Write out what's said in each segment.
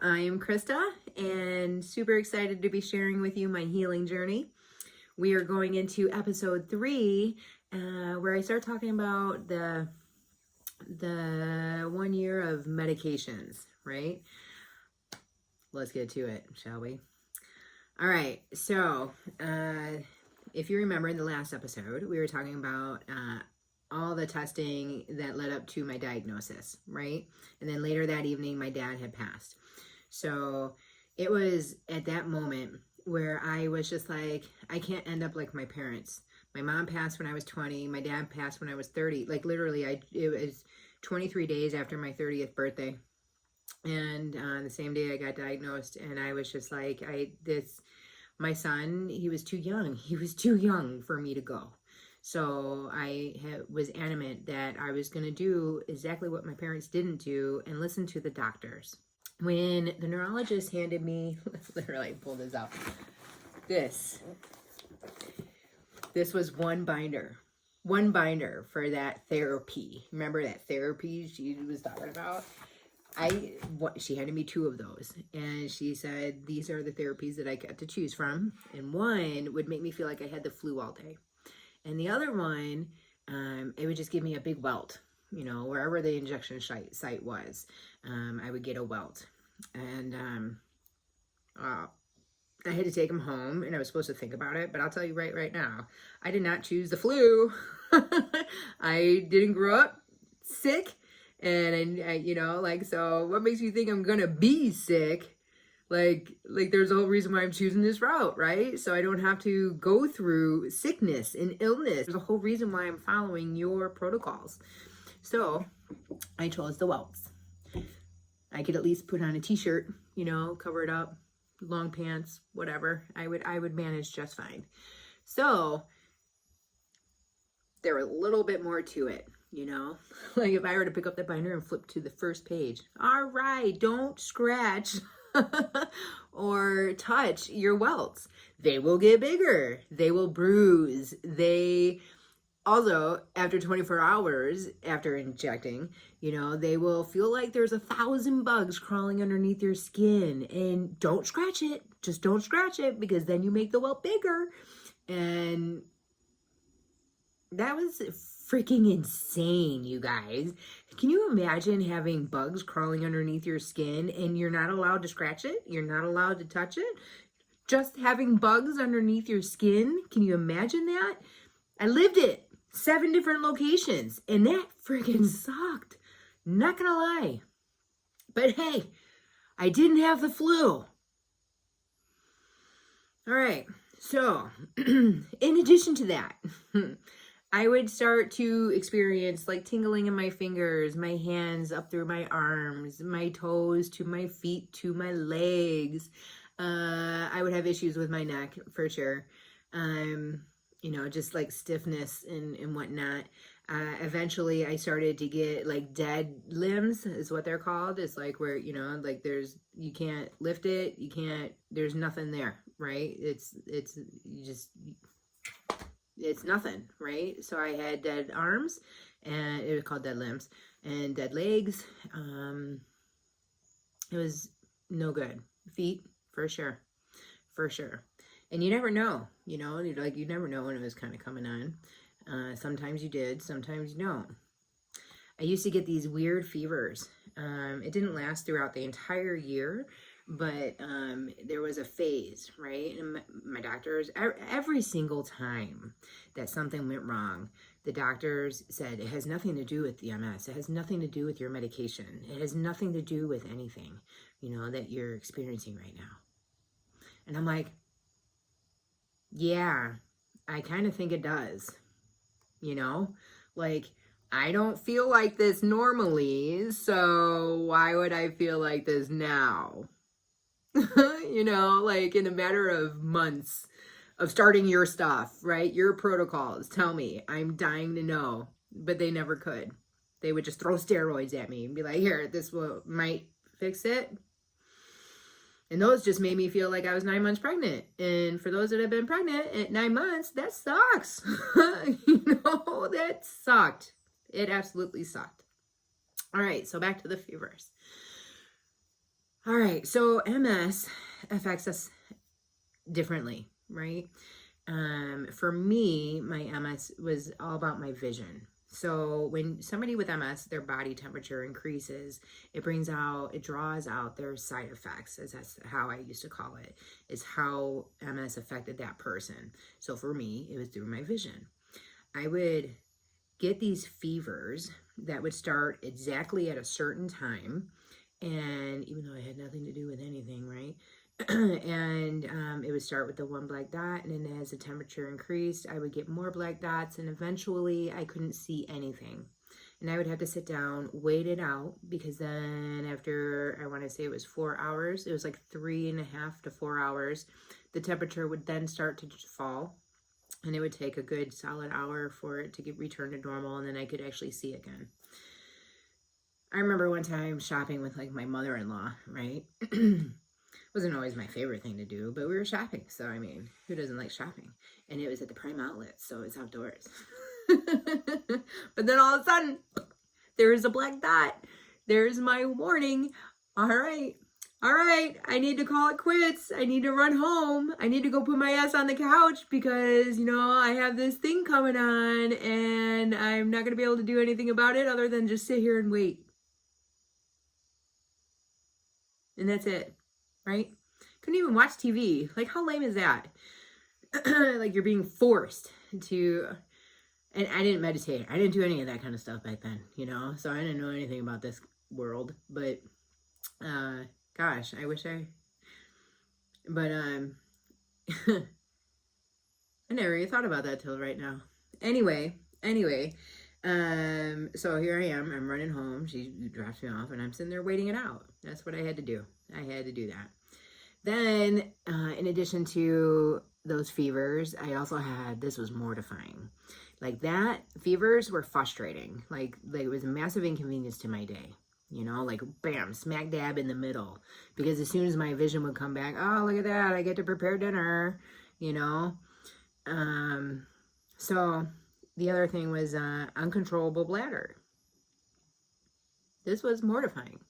I am Krista and super excited to be sharing with you my healing journey. We are going into episode 3 where I start talking about the 1 year of medications, right? Let's get to it, shall we? All right, so if you remember in the last episode, we were talking about all the testing that led up to my diagnosis, right? And then later that evening, my dad had passed. So it was at that moment where I was just like, I can't end up like my parents. My mom passed when I was 20. My dad passed when I was 30. Like literally, it was 23 days after my 30th birthday. And the same day I got diagnosed, and I was just like, my son, he was too young. He was too young for me to go. So I was adamant that I was going to do exactly what my parents didn't do and listen to the doctors. When the neurologist handed me, literally pull this out, this was one binder for that therapy. Remember that therapy she was talking about? She handed me 2 of those, and she said, these are the therapies that I got to choose from, and one would make me feel like I had the flu all day. And the other one, it would just give me a big welt, you know, wherever the injection site was, I would get a welt. And I had to take them home, and I was supposed to think about it, but I'll tell you right now, I did not choose the flu. I didn't grow up sick, and I, you know, like, so what makes you think I'm gonna be sick? Like there's a whole reason why I'm choosing this route, right? So I don't have to go through sickness and illness. There's a whole reason why I'm following your protocols. So I chose the welts. I could at least put on a t-shirt, you know, cover it up, long pants, whatever. I would manage just fine. So there were a little bit more to it, you know, like if I were to pick up the binder and flip to the first page, all right, don't scratch or touch your welts. They will get bigger. They will bruise. They also, after 24 hours after injecting, you know, they will feel like there's 1,000 bugs crawling underneath your skin. And don't scratch it. Just don't scratch it, because then you make the welt bigger. And that was freaking insane, you guys. Can you imagine having bugs crawling underneath your skin and you're not allowed to scratch it? You're not allowed to touch it? Just having bugs underneath your skin? Can you imagine that? I lived it. 7 different locations, and that freaking sucked. Not gonna lie. But hey, I didn't have the flu. All right, so in addition to that, I would start to experience like tingling in my fingers, my hands up through my arms, my toes to my feet to my legs. I would have issues with my neck for sure. You know, just like stiffness and whatnot. Eventually I started to get like dead limbs is what they're called. It's like where, you know, like you can't lift it. There's nothing there, right? It's nothing, right? So I had dead arms, and it was called dead limbs, and dead legs. It was no good. Feet, for sure. And you never know, you know, like you never know when it was kind of coming on. Sometimes you did, sometimes you don't. I used to get these weird fevers. It didn't last throughout the entire year, but there was a phase, right? And my doctors, every single time that something went wrong, the doctors said, it has nothing to do with the MS. It has nothing to do with your medication. It has nothing to do with anything, you know, that you're experiencing right now. And I'm like, yeah, I kind of think it does, you know, like, I don't feel like this normally, so why would I feel like this now? You know, like in a matter of months of starting your stuff, right? Your protocols, tell me, I'm dying to know, but they never could. They would just throw steroids at me and be like, here, this might fix it. And those just made me feel like I was 9 months pregnant. And for those that have been pregnant at 9 months, that sucks. You know, that sucked. It absolutely sucked. All right, so back to the fevers. All right, so MS affects us differently, right? For me, my MS was all about my vision. So when somebody with MS, their body temperature increases, it draws out their side effects, as that's how I used to call it, is how MS affected that person. So for me, it was through my vision. I would get these fevers that would start exactly at a certain time. And even though I had nothing to do with anything, right? And it would start with the one black dot, and then as the temperature increased, I would get more black dots, and eventually I couldn't see anything. And I would have to sit down, wait it out, because then after, I want to say it was 4 hours, it was like 3.5 to 4 hours, the temperature would then start to fall, and it would take a good solid hour for it to get returned to normal, and then I could actually see again. I remember one time shopping with like my mother-in-law, right? Wasn't always my favorite thing to do, but we were shopping. So, I mean, who doesn't like shopping? And it was at the Prime Outlet, so it's outdoors. But then all of a sudden, there is a black dot. There's my warning. All right. I need to call it quits. I need to run home. I need to go put my ass on the couch because, I have this thing coming on and I'm not going to be able to do anything about it other than just sit here and wait. And that's it, right? Couldn't even watch TV. Like, how lame is that? Like, you're being forced to, and I didn't meditate. I didn't do any of that kind of stuff back then, so I didn't know anything about this world. But, gosh, I wish but, I never even thought about that till right now. Anyway, so here I am, I'm running home, she drops me off, and I'm sitting there waiting it out. That's what I had to do. I had to do that. Then, in addition to those fevers, I also had, this was mortifying. Like that, fevers were frustrating. Like it was a massive inconvenience to my day. Like bam, smack dab in the middle. Because as soon as my vision would come back, oh, look at that, I get to prepare dinner, So the other thing was uncontrollable bladder. This was mortifying.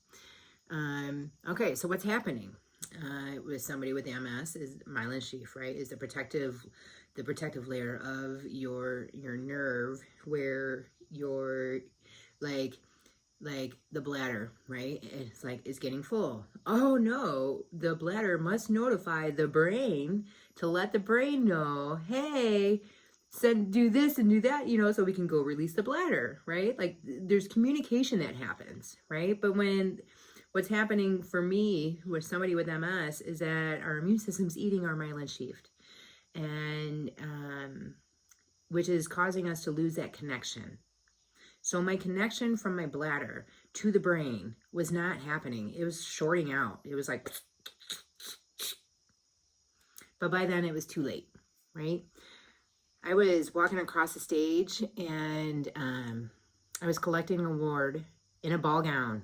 Okay, so what's happening with somebody with MS is myelin sheath, right? Is the protective layer of your nerve where your like the bladder, right? It's getting full. Oh no, the bladder must notify the brain to let the brain know, hey, do this and do that, so we can go release the bladder, right? Like there's communication that happens, right? But what's happening for me with somebody with MS is that our immune system's eating our myelin sheath, and which is causing us to lose that connection. So my connection from my bladder to the brain was not happening. It was shorting out. It was like, but by then it was too late, right? I was walking across the stage and I was collecting an award in a ball gown,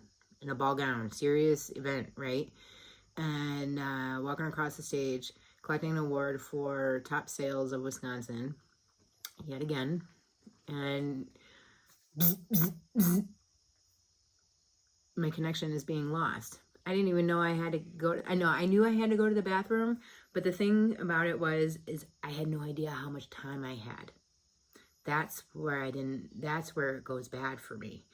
serious event, right? And walking across the stage, collecting an award for top sales of Wisconsin, yet again, and my connection is being lost. I didn't even know I had to go. I knew I had to go to the bathroom, but the thing about it is I had no idea how much time I had. That's where it goes bad for me.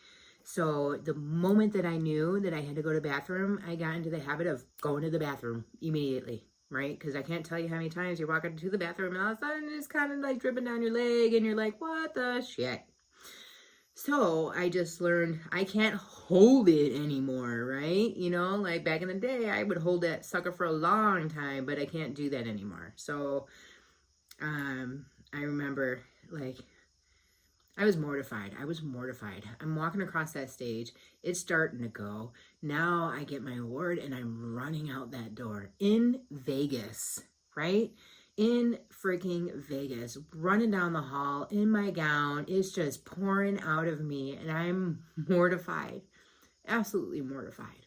So the moment that I knew that I had to go to the bathroom, I got into the habit of going to the bathroom immediately, right? Because I can't tell you how many times you're walking to the bathroom and all of a sudden it's kind of like dripping down your leg and you're like, what the shit? So I just learned I can't hold it anymore, right? Like back in the day, I would hold that sucker for a long time, but I can't do that anymore. So I remember like I was mortified. I'm walking across that stage. It's starting to go. Now I get my award and I'm running out that door in Vegas, right? In freaking Vegas, running down the hall in my gown. It's just pouring out of me and I'm mortified, absolutely mortified.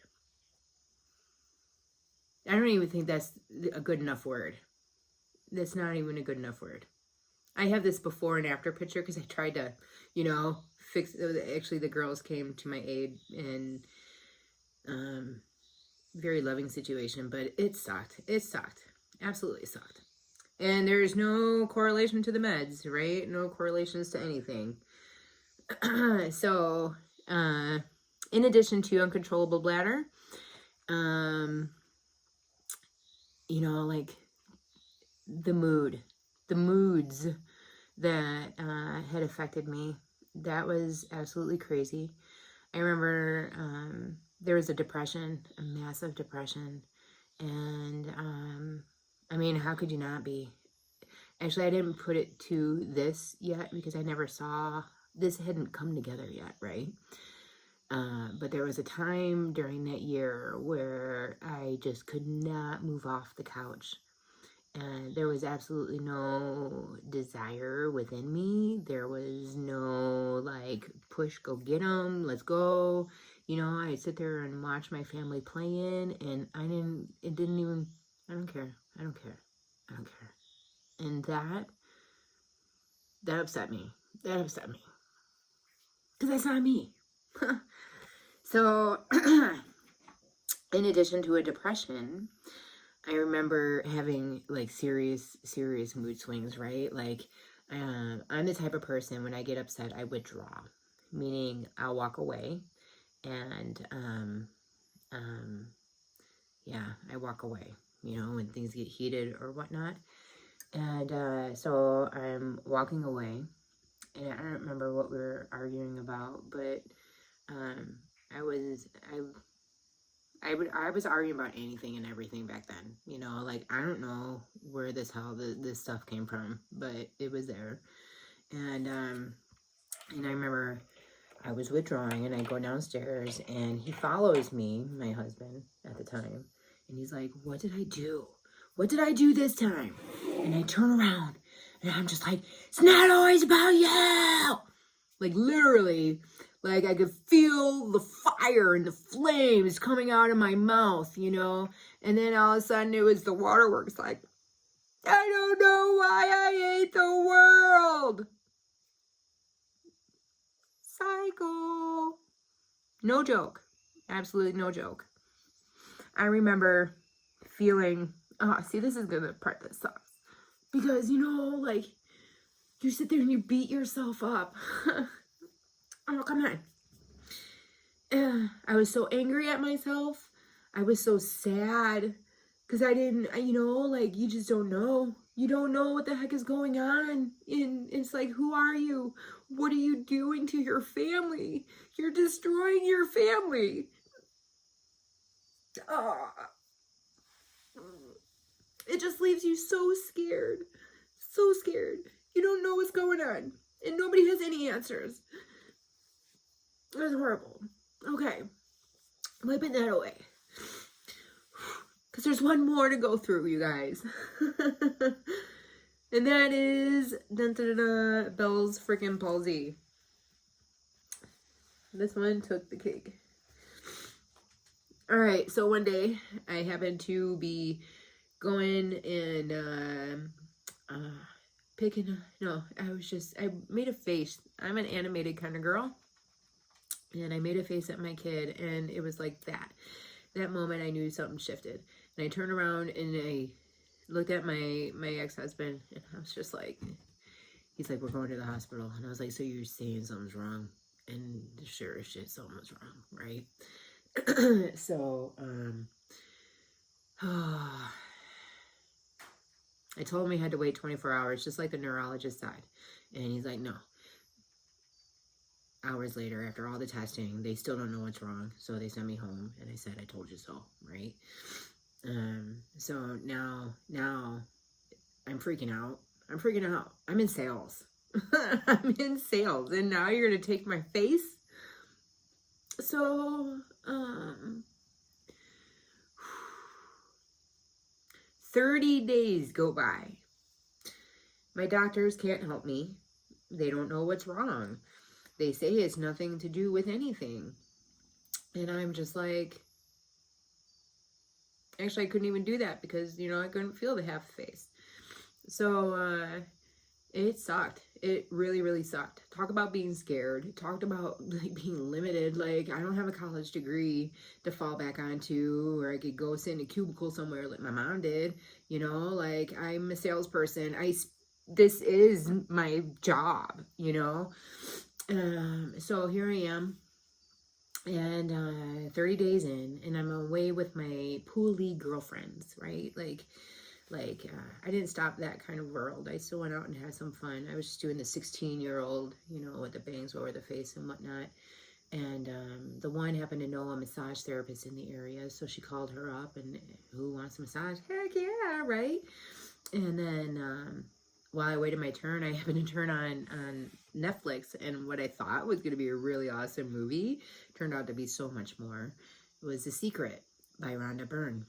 I don't even think that's a good enough word. That's not even a good enough word. I have this before and after picture because I tried to, fix it. Actually, the girls came to my aid and very loving situation, but it sucked. It sucked. Absolutely sucked. And there's no correlation to the meds, right? No correlations to anything. So, in addition to uncontrollable bladder, you know, like the moods that had affected me, that was absolutely crazy. I remember there was a depression, a massive depression, and I mean, how could you not be? Actually, I didn't put it to this yet because I never saw, this hadn't come together yet, right? But there was a time during that year where I just could not move off the couch. And there was absolutely no desire within me. There was no, like, push, go get them, let's go. You know, I'd sit there and watch my family playing, and I don't care. I don't care. And that upset me. That upset me. Because that's not me. So, in addition to a depression, I remember having like serious mood swings, right? Like, I'm the type of person, when I get upset, I withdraw, meaning I'll walk away, and yeah, I walk away, you know, when things get heated or whatnot. And so I'm walking away, and I don't remember what we were arguing about, but I was arguing about anything and everything back then, you know, like, I don't know where this stuff came from, but it was there. And I remember I was withdrawing, and I go downstairs, and he follows me, my husband at the time, and he's like, what did I do? What did I do this time? And I turn around, and I'm just like, it's not always about you. Like, literally, like, I could feel the fire and the flames coming out of my mouth, you know? And then all of a sudden, it was the waterworks, like, I don't know why I hate the world. Psycho. No joke. Absolutely no joke. I remember feeling, oh, see, this is the part that sucks. Because, you know, like, you sit there and you beat yourself up. Oh, come on. I was so angry at myself. I was so sad. Because I didn't, you know, like, you just don't know. You don't know what the heck is going on. And it's like, who are you? What are you doing to your family? You're destroying your family. Oh. It just leaves you so scared. So scared. You don't know what's going on. And nobody has any answers. It was horrible. Okay. Wiping that away. Because there's one more to go through, you guys. And that is Bell's freaking palsy. This one took the cake. Alright, so one day I happened to be going and I made a face. I'm an animated kind of girl. And I made a face at my kid, and it was like that. That moment I knew something shifted. And I turned around and I looked at my ex-husband, and I was just like, he's like, we're going to the hospital. And I was like, so you're saying something's wrong? And sure as shit, something was wrong, right? So, I told him he had to wait 24 hours, just like the neurologist said. And he's like, no. Hours later, after all the testing, they still don't know what's wrong. So they sent me home, and I said, I told you so, right? So now I'm freaking out. I'm in sales. I'm in sales. And now you're going to take my face? So, 30 days go by. My doctors can't help me. They don't know what's wrong. They say it's nothing to do with anything. And I'm just like, actually, I couldn't even do that because, you know, I couldn't feel the half face. So, it sucked. it really, really sucked. Talk about being scared. Talked about like being limited. Like, I don't have a college degree to fall back onto, or I could go sit in a cubicle somewhere like my mom did. You know, like, I'm a salesperson. This is my job, you know. So here I am, and 30 days in, and I'm away with my pool league girlfriends, right? I didn't stop that kind of world. I still went out and had some fun. I was just doing the 16-year-old, you know, with the bangs over the face and whatnot. And the one happened to know a massage therapist in the area, so she called her up, and who wants a massage? Heck yeah, right? And then while I waited my turn, I happened to turn on Netflix, and what I thought was going to be a really awesome movie turned out to be so much more. It was The Secret by Rhonda Byrne.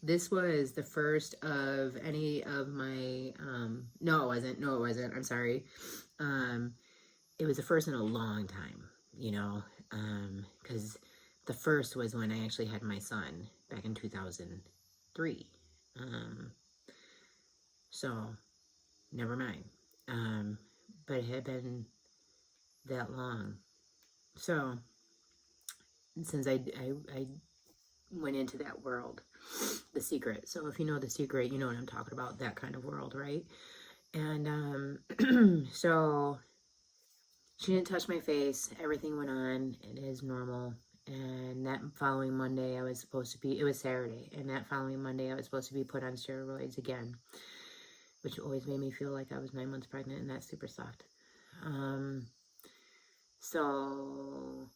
This was the first of any of my, no, it wasn't. I'm sorry. It was the first in a long time, you know, because the first was when I actually had my son back in 2003. So never mind. But it had been that long. So since I went into that world, The Secret. So if you know The Secret, you know what I'm talking about, that kind of world, right? And so she didn't touch my face. Everything went on. It is normal. And that following Monday, I was supposed to be, it was Saturday, and that following Monday, I was supposed to be put on steroids again, which always made me feel like I was 9 months pregnant, and that super sucked. So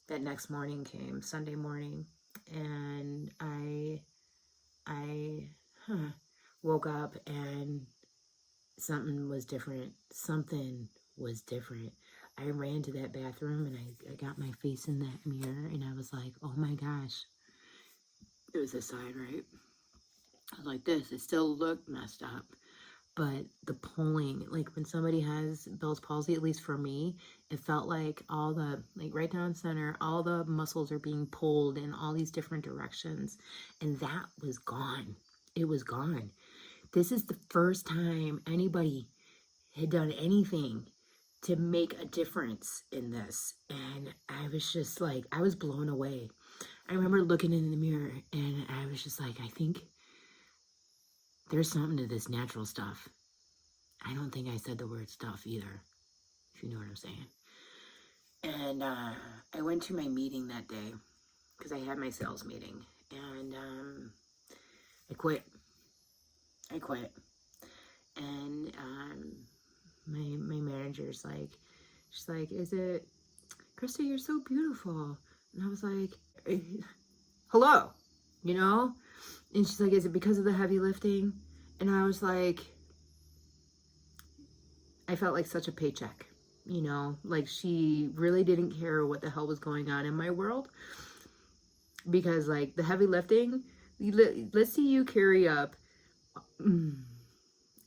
that next morning came, Sunday morning, and I woke up and something was different. I ran to that bathroom, and I got my face in that mirror, and I was like, oh my gosh. It was this side, right? I was like this. It still looked messed up. But the pulling, like when somebody has Bell's palsy, at least for me, it felt like all the, like right down center, all the muscles are being pulled in all these different directions. And that was gone. It was gone. This is the first time anybody had done anything to make a difference in this. And I was just like, I was blown away. I remember looking in the mirror, and I was just like, I think there's something to this natural stuff. I don't think I said the word stuff either, if you know what I'm saying. And I went to my meeting that day because I had my sales meeting, and I quit. And my manager's like, she's like, is it, Krista, you're so beautiful. And I was like, hello, you know? And she's like, is it because of the heavy lifting? And I was like, I felt like such a paycheck, you know? Like, she really didn't care what the hell was going on in my world. Because, like, the heavy lifting, let's see you carry up,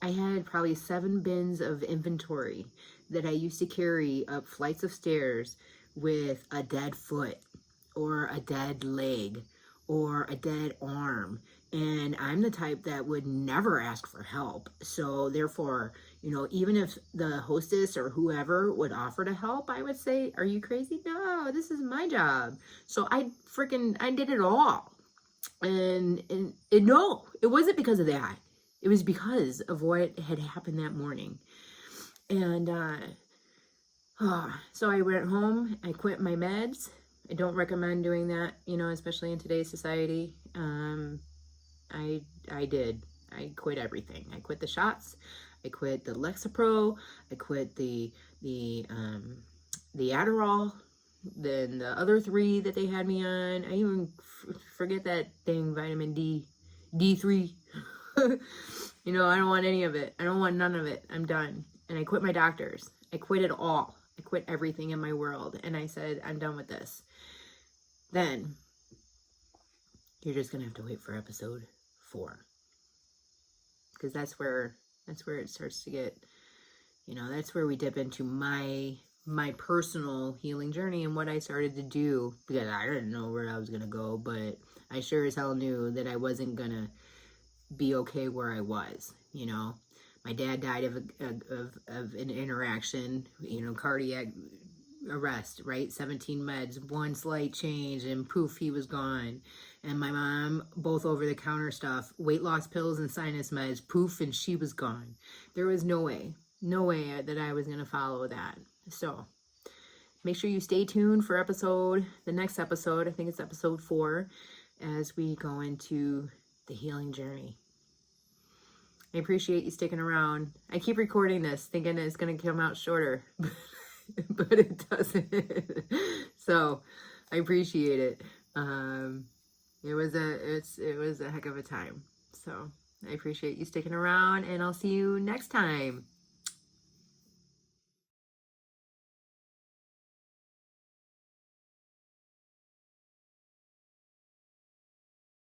I had probably 7 bins of inventory that I used to carry up flights of stairs with a dead foot or a dead leg or a dead arm. And I'm the type that would never ask for help. So therefore, you know, even if the hostess or whoever would offer to help, I would say, are you crazy? No, this is my job. So I did it all. And no, it wasn't because of that. It was because of what had happened that morning. And so I went home. I quit my meds. I don't recommend doing that, you know, especially in today's society. I did. I quit everything. I quit the shots. I quit the Lexapro. I quit the Adderall. Then the other 3 that they had me on. I even forget that thing, vitamin D3. You know, I don't want any of it. I don't want none of it. I'm done. And I quit my doctors. I quit it all. I quit everything in my world. And I said, I'm done with this. Then you're just going to have to wait for episode 4. Because that's where it starts to get, you know, that's where we dip into my personal healing journey and what I started to do. Because I didn't know where I was going to go, but I sure as hell knew that I wasn't going to be okay where I was, you know. My dad died of an interaction, cardiac arrest, right? 17 meds, one slight change, and poof, he was gone. And my mom, both over the counter stuff, weight loss pills and sinus meds, poof, and she was gone. There was no way that I was going to follow that. So make sure you stay tuned for the next episode. I think it's episode 4, as we go into the healing journey. I appreciate you sticking around. I keep recording this thinking it's going to come out shorter, but it doesn't. So I appreciate it. It was a heck of a time. So I appreciate you sticking around, and I'll see you next time.